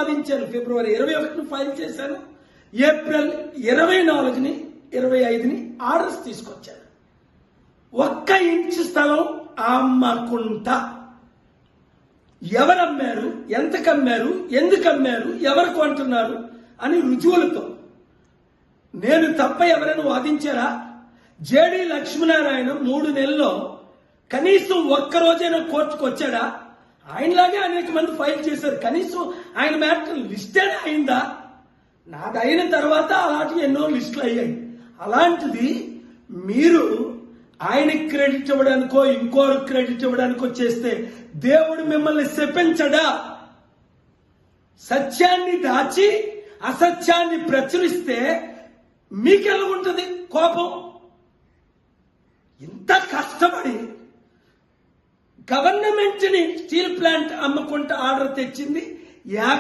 వాదించాను. ఫిబ్రవరి 21ని file చేశాను. April 24ని 25ని orders తీసుకొచ్చాను. 1 inch స్థలం అమ్మకుంటా. ఎవరమ్మారు, ఎంతకు అమ్మారు, ఎందుకు అమ్మారు, ఎవరు కొంటున్నారు అని రుజువులతో. నేను తప్ప ఎవరైనా వాదించారా? జేడి లక్ష్మీనారాయణ 3 నెలల్లో కనీసం ఒక్కరోజైనా కోర్టుకు వచ్చాడా? ఆయనలాగే అనేక మంది ఫైల్ చేశారు. కనీసం ఆయన మ్యాటర్ లిస్టెడ్ అయిందా? నాది అయిన తర్వాత అలాంటి ఎన్నో లిస్టులు అయ్యాయి. అలాంటిది మీరు ఆయనకి క్రెడిట్ ఇవ్వడానికో ఇంకోరు క్రెడిట్ ఇవ్వడానికో చేస్తే దేవుడు మిమ్మల్ని శపించడా? సత్యాన్ని దాచి అసత్యాన్ని ప్రచురిస్తే మీకెలా ఉంటుంది కోపం? ఇంత కష్టపడి గవర్నమెంట్ ని స్టీల్ ప్లాంట్ అమ్ముకుంటూ ఆర్డర్ తెచ్చింది